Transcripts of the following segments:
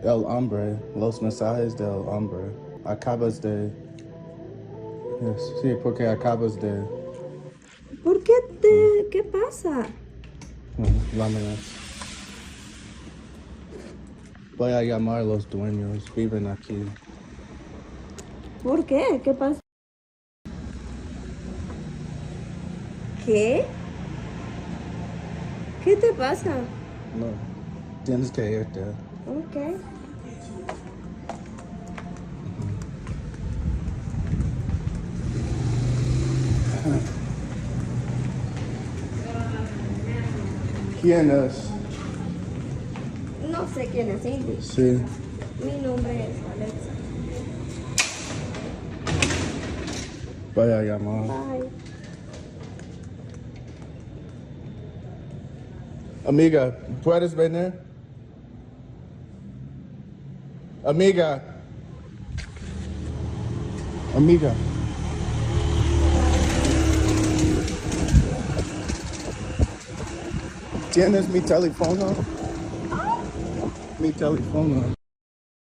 El hombre, los mensajes del hombre. Acabas de... Yes, sí, porque acabas de... ¿Por qué te... ¿Qué pasa? Láminas. Voy a llamar a los dueños, viven aquí. ¿Por qué? ¿Qué pasa? ¿Qué? ¿Qué te pasa? No, tienes que irte. Ok. ¿Quién es? No sé quién es Cindy. Sí. Mi nombre es Alexa. Voy a llamar. Bye. Amiga, ¿puedes venir? Amiga. Amiga. ¿Tienes mi teléfono? Mi teléfono.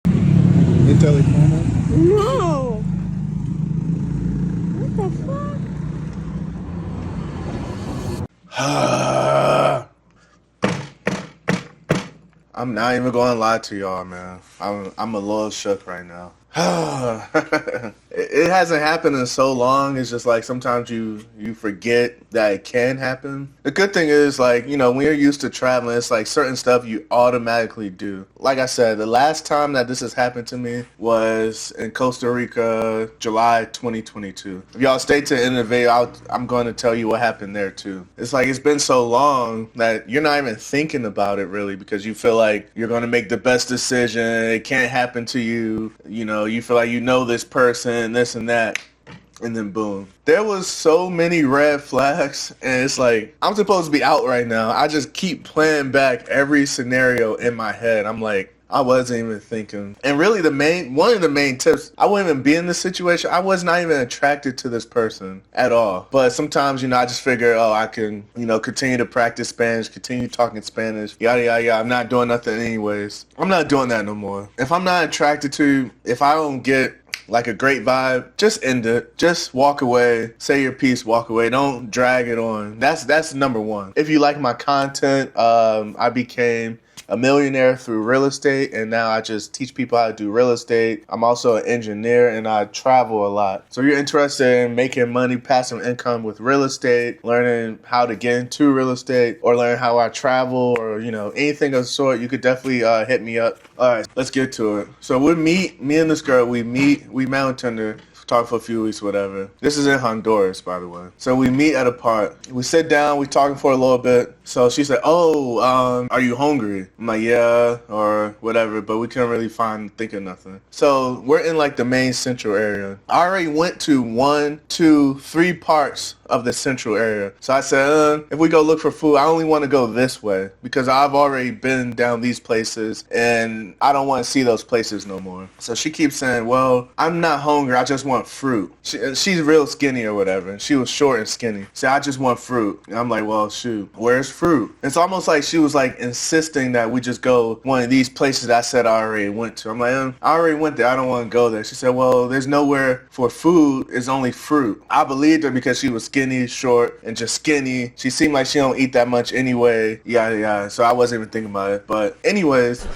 Mi teléfono. No. What the fuck? I'm not even going to lie to y'all, man. I'm a little shook right now. It hasn't happened in so long. It's just like sometimes you forget that it can happen. The good thing is, like, you know, when you're used to traveling, it's like certain stuff you automatically do. Like I said, the last time that this has happened to me was in Costa Rica, July 2022. If y'all stay to the end of the video, I'm going to tell you what happened there too. It's like it's been so long that you're not even thinking about it really because you feel like you're going to make the best decision. It can't happen to you. You know, you feel like you know this person, this and that. And then boom. There was so many red flags and it's like, I'm supposed to be out right now. I just keep playing back every scenario in my head. I'm like, I wasn't even thinking. And really one of the main tips, I wouldn't even be in this situation. I was not even attracted to this person at all. But sometimes, you know, I just figure, oh, I can, you know, continue to practice Spanish, continue talking Spanish, yada, yada, yada. I'm not doing nothing anyways. I'm not doing that no more. If I'm not attracted to, if I don't get like a great vibe, just end it. Just walk away. Say your piece, walk away. Don't drag it on. That's number one. If you like my content, I became a millionaire through real estate and now I just teach people how to do real estate. I'm also an engineer and I travel a lot. So if you're interested in making money, passive income with real estate, learning how to get into real estate or learn how I travel or, you know, anything of the sort, you could definitely hit me up. All right, let's get to it. So me and this girl, we met on Tinder, talk for a few weeks, whatever. This is in Honduras, by the way. So we meet at a park. We sit down, we talking for a little bit. So she said, oh, are you hungry? I'm like, yeah, or whatever, but we couldn't really think of nothing. So we're in like the main central area. I already went to 1, 2, 3 parts of the central area. So I said, if we go look for food, I only want to go this way because I've already been down these places and I don't want to see those places no more. So she keeps saying, well, I'm not hungry. I just want fruit. She's real skinny or whatever. She was short and skinny. So I just want fruit. And I'm like, well, shoot, where's fruit? It's almost like she was like insisting that we just go one of these places I said I already went to. I'm like, I already went there. I don't want to go there. She said, well, there's nowhere for food. It's only fruit. I believed her because she was skinny, short, and just skinny. She seemed like she don't eat that much anyway. Yeah. So I wasn't even thinking about it. But anyways,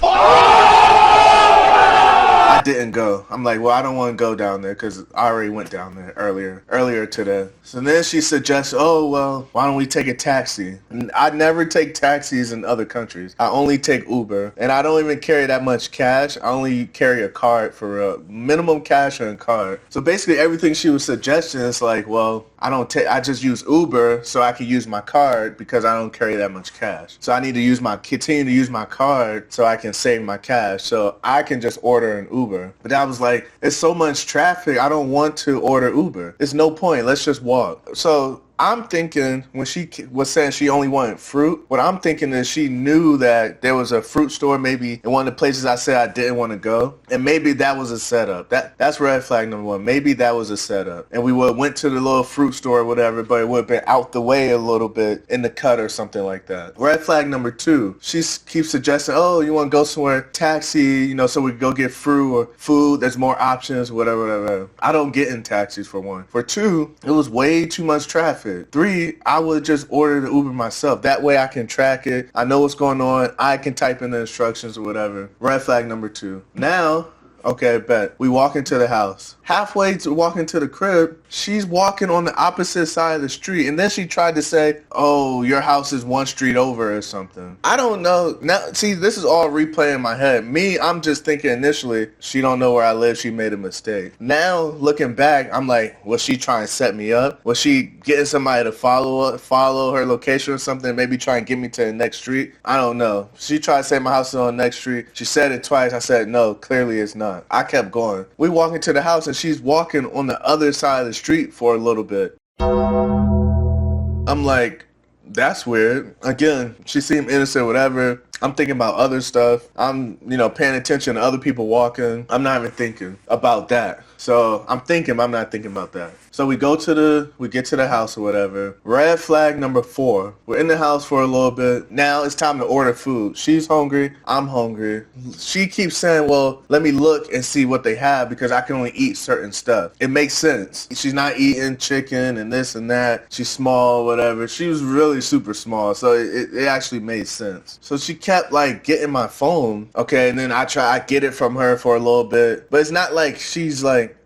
I didn't go. I'm like, well, I don't want to go down there because I already went down there earlier today. So then she suggests, oh, well, why don't we take a taxi? And I never take taxis in other countries. I only take Uber. And I don't even carry that much cash. I only carry a card for a minimum cash and a card. So basically everything she was suggesting is like, well, I just use Uber so I can use my card because I don't carry that much cash. So I need to continue to use my card so I can save my cash. So I can just order an Uber. But I was like, it's so much traffic. I don't want to order Uber. It's no point. Let's just walk. So I'm thinking when she was saying she only wanted fruit, what I'm thinking is she knew that there was a fruit store maybe in one of the places I said I didn't want to go. And maybe that was a setup. That's red flag number one. Maybe that was a setup. And we went to the little fruit store or whatever, but it would have been out the way a little bit in the cut or something like that. Red flag number two, she keeps suggesting, oh, you want to go somewhere, taxi, so we can go get fruit or food. There's more options, whatever. I don't get in taxis for one. For two, it was way too much traffic. Three, I would just order the Uber myself. That way I can track it. I know what's going on. I can type in the instructions or whatever. Red flag number two. Now, okay, bet. We walk into the house. Halfway to walking to the crib, she's walking on the opposite side of the street. And then she tried to say, oh, your house is one street over or something. I don't know. Now, see, this is all replay in my head. Me, I'm just thinking initially, she don't know where I live. She made a mistake. Now, looking back, I'm like, was she trying to set me up? Was she getting somebody to follow her location or something? Maybe try and get me to the next street? I don't know. She tried to say my house is on the next street. She said it twice. I said, no, clearly it's not. I kept going. We walk into the house and she's walking on the other side of the street for a little bit. I'm like, that's weird. Again, she seemed innocent, whatever. I'm thinking about other stuff. I'm, paying attention to other people walking. I'm not even thinking about that. So I'm not thinking about that. So we get to the house or whatever. Red flag number 4. We're in the house for a little bit. Now it's time to order food. She's hungry. I'm hungry. She keeps saying, well, let me look and see what they have because I can only eat certain stuff. It makes sense. She's not eating chicken and this and that. She's small, whatever. She was really super small. So it actually made sense. So she kept getting my phone. Okay. And then I get it from her for a little bit, but it's not like she's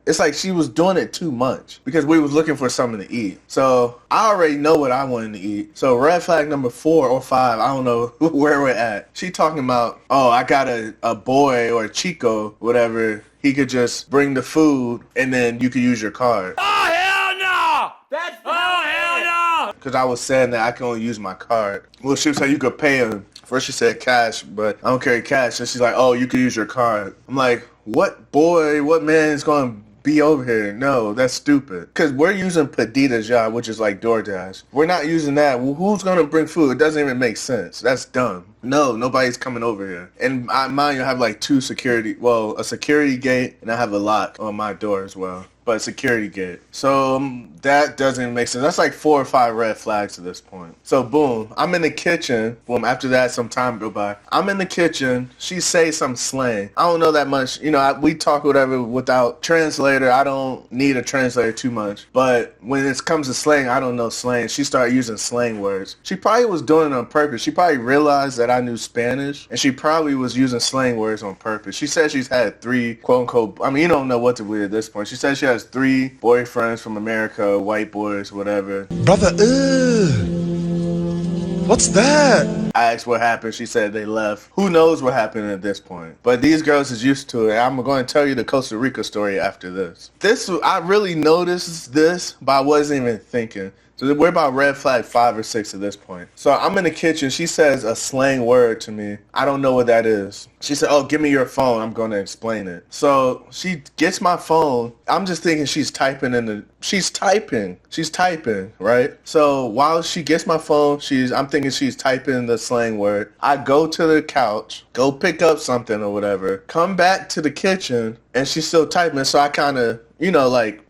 it's like she was doing it too much because we was looking for something to eat. So I already know what I wanted to eat. So red flag number 4 or 5, I don't know where we're at. She talking about, oh, I got a boy or a Chico, whatever. He could just bring the food and then you could use your card. Oh, hell no! Hell no! Because I was saying that I can only use my card. Well, she was like, you could pay him. First she said cash, but I don't carry cash. And she's like, oh, you can use your card. I'm like, what man is going to be over here? No, that's stupid. Because we're using Pedida's job, which is like DoorDash. We're not using that. Well, who's going to bring food? It doesn't even make sense. That's dumb. No, nobody's coming over here. And mine, you have a security gate, and I have a lock on my door as well. But security gate. So that doesn't even make sense. That's like 4 or 5 red flags at this point. So boom, I'm in the kitchen. Boom, after that, some time go by. I'm in the kitchen. She says some slang. I don't know that much. We talk whatever without translator. I don't need a translator too much. But when it comes to slang, I don't know slang. She started using slang words. She probably was doing it on purpose. She probably realized that I knew Spanish. And she probably was using slang words on purpose. She said she's had 3 quote unquote, you don't know what to believe at this point. She said she has 3 boyfriends from America, white boys, whatever. Brother, what's that? I asked what happened. She said they left. Who knows what happened at this point? But these girls is used to it. I'm going to tell you the Costa Rica story after this. I really noticed this, but I wasn't even thinking. So we're about red flag 5 or 6 at this point. So I'm in the kitchen. She says a slang word to me. I don't know what that is. She said, oh, give me your phone. I'm going to explain it. So she gets my phone. I'm just thinking she's typing, right? So while she gets my phone, I'm thinking she's typing the slang word. I go to the couch, go pick up something or whatever, come back to the kitchen, and she's still typing. So I kind of,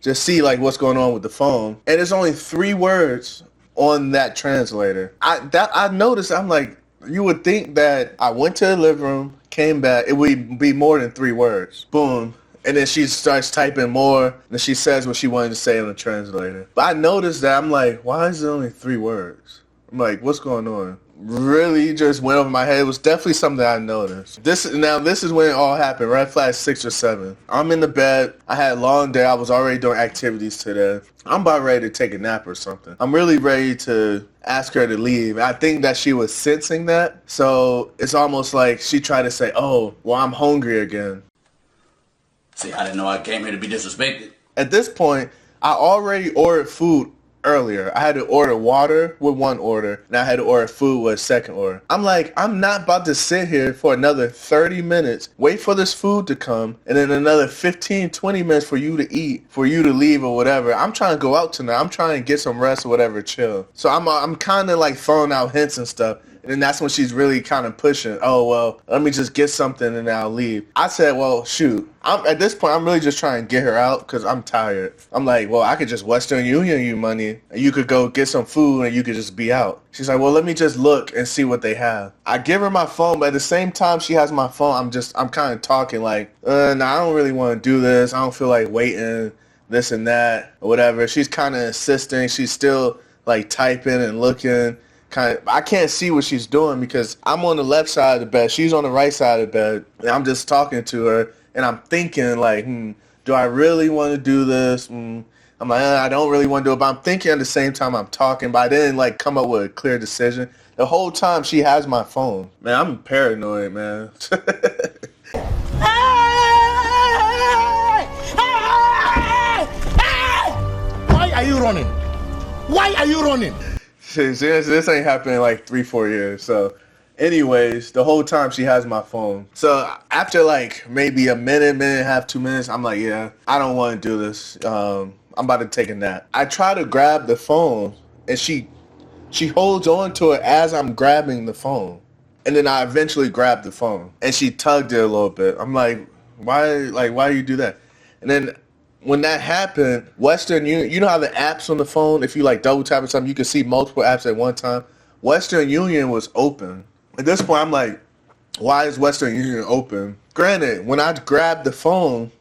just see what's going on with the phone. And there's only 3 words on that translator. I noticed, I'm like, you would think that I went to the living room, came back, it would be more than 3 words. Boom. And then she starts typing more, and she says what she wanted to say on the translator. But I noticed that, I'm like, why is it only 3 words? I'm like, what's going on? Really just went over my head. It was definitely something that I noticed. This is when it all happened. Red flag 6 or 7. I'm in the bed. I had a long day. I was already doing activities today. I'm about ready to take a nap or something. I'm really ready to ask her to leave. I think that she was sensing that. So it's almost like she tried to say, oh, well, I'm hungry again. See, I didn't know I came here to be disrespected. At this point, I already ordered food earlier. I had to order water with one order, and I had to order food with a second order. I'm like, I'm not about to sit here for another 30 minutes, wait for this food to come, and then another 15, 20 minutes for you to eat, for you to leave or whatever. I'm trying to go out tonight. I'm trying to get some rest or whatever, chill. So I'm kind of like throwing out hints and stuff. And then that's when she's really kind of pushing, oh, well, let me just get something and then I'll leave. I said, well, shoot. At this point, I'm really just trying to get her out because I'm tired. I'm like, well, I could just Western Union you money and you could go get some food and you could just be out. She's like, well, let me just look and see what they have. I give her my phone, but at the same time she has my phone, I'm kind of talking like, nah, I don't really want to do this. I don't feel like waiting, this and that, or whatever. She's kind of insisting. She's still like typing and looking. I can't see what she's doing because I'm on the left side of the bed. She's on the right side of the bed. And I'm just talking to her. And I'm thinking like, do I really want to do this? I'm like, I don't really want to do it. But I'm thinking at the same time I'm talking. But I didn't like come up with a clear decision. The whole time she has my phone. Man, I'm paranoid, man. Why are you running? Why are you running? This ain't happened in like 3-4 years. So anyways, the whole time she has my phone. So after like maybe a minute and a half, 2 minutes, I'm like, yeah, I don't want to do this. I'm about to take a nap. I try to grab the phone and she holds on to it as I'm grabbing the phone. And then I eventually grab the phone and she tugged it a little bit. I'm like, why do you do that? And then when that happened, Western Union, you know how the apps on the phone, if you like double tap or something, you can see multiple apps at one time. Western Union was open. At this point, I'm like, why is Western Union open? Granted, when I grabbed the phone,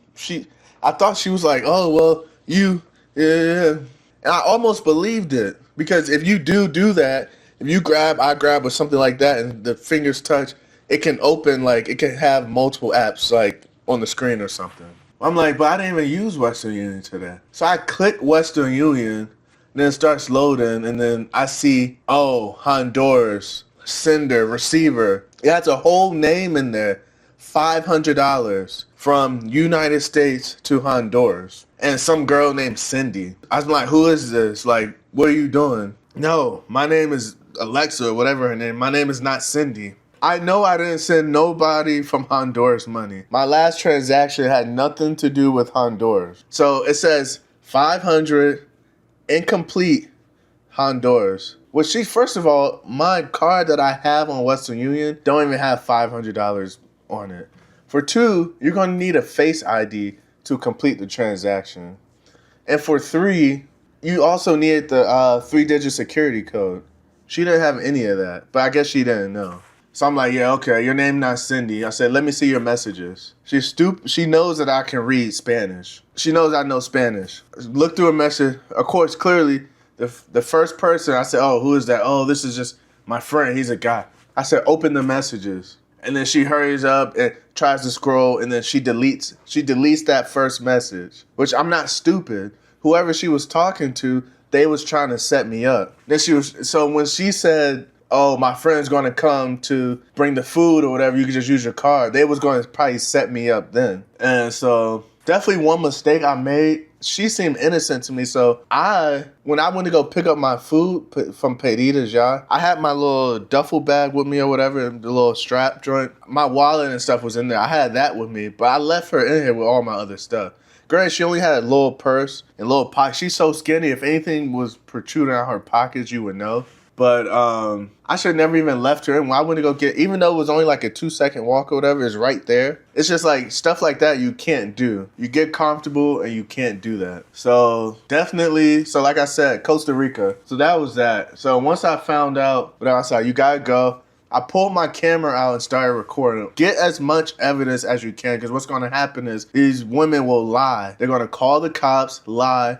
I thought she was like, oh, well, yeah. And I almost believed it. Because if you do that, if you I grab or something like that and the fingers touch, it can open, like, it can have multiple apps, like, on the screen or something. I'm like, but I didn't even use Western Union today. So I click Western Union, then it starts loading, and then I see, oh, Honduras, sender, receiver. It has a whole name in there, $500 from United States to Honduras. And some girl named Cindy. I was like, who is this? Like, what are you doing? No, my name is Alexa or whatever her name. My name is not Cindy. I know I didn't send nobody from Honduras money. My last transaction had nothing to do with Honduras. So it says 500 incomplete Honduras. Which first of all, my card that I have on Western Union don't even have $500 on it. For two, you're going to need a Face ID to complete the transaction. And for three, you also need the 3-digit security code. She didn't have any of that, but I guess she didn't know. So I'm like, yeah, okay, your name not Cindy. I said, let me see your messages. She's stupid. She knows that I can read Spanish. She knows I know Spanish. Look through a message. Of course, clearly, the first person, I said, oh, who is that? Oh, this is just my friend. He's a guy. I said, open the messages. And then she hurries up and tries to scroll, and then she deletes that first message, which I'm not stupid. Whoever she was talking to, they was trying to set me up. So when she said, oh, my friend's going to come to bring the food or whatever, you can just use your card, they was going to probably set me up then. And so definitely one mistake I made. She seemed innocent to me. So when I went to go pick up my food from Pedidas, y'all, I had my little duffel bag with me or whatever, the little strap joint. My wallet and stuff was in there. I had that with me, but I left her in here with all my other stuff. Granted, she only had a little purse and little pocket. She's so skinny, if anything was protruding out her pockets, you would know. But I should have never even left her in. When I went to go get, even though it was only like a 2-second walk or whatever, it's right there. It's just like stuff like that you can't do. You get comfortable and you can't do that. So definitely, so like I said, Costa Rica. So that was that. So once I found out, but I was like, you gotta go. I pulled my camera out and started recording. Get as much evidence as you can, because what's going to happen is these women will lie. They're going to call the cops, lie.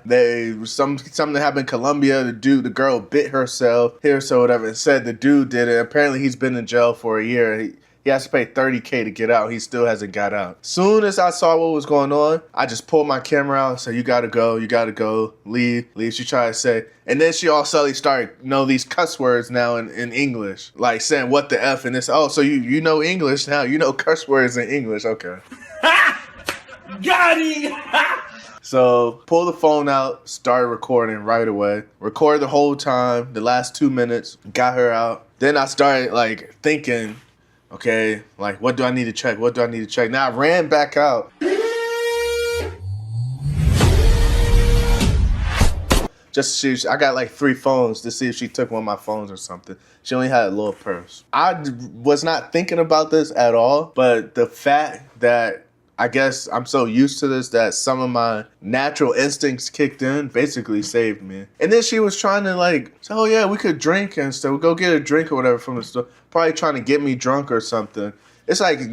Something happened in Colombia. The girl bit herself, whatever, and said the dude did it. Apparently, he's been in jail for a year. He has to pay $30K to get out. He still hasn't got out. Soon as I saw what was going on, I just pulled my camera out and said, you gotta go, leave. She tried to say, and then she all suddenly started these cuss words now in English, like saying what the F and this. Oh, so you know English now? You know cuss words in English? Okay. Got him! So pull the phone out, started recording right away. Recorded the whole time, the last 2 minutes, got her out. Then I started like thinking, okay, like what do I need to check? What do I need to check? Now I ran back out. Just to see, I got like 3 phones to see if she took one of my phones or something. She only had a little purse. I was not thinking about this at all, but the fact that I guess I'm so used to this that some of my natural instincts kicked in basically saved me. And then she was trying to like, say, oh yeah, we could drink and stuff. We'll go get a drink or whatever from the store. Probably trying to get me drunk or something. It's like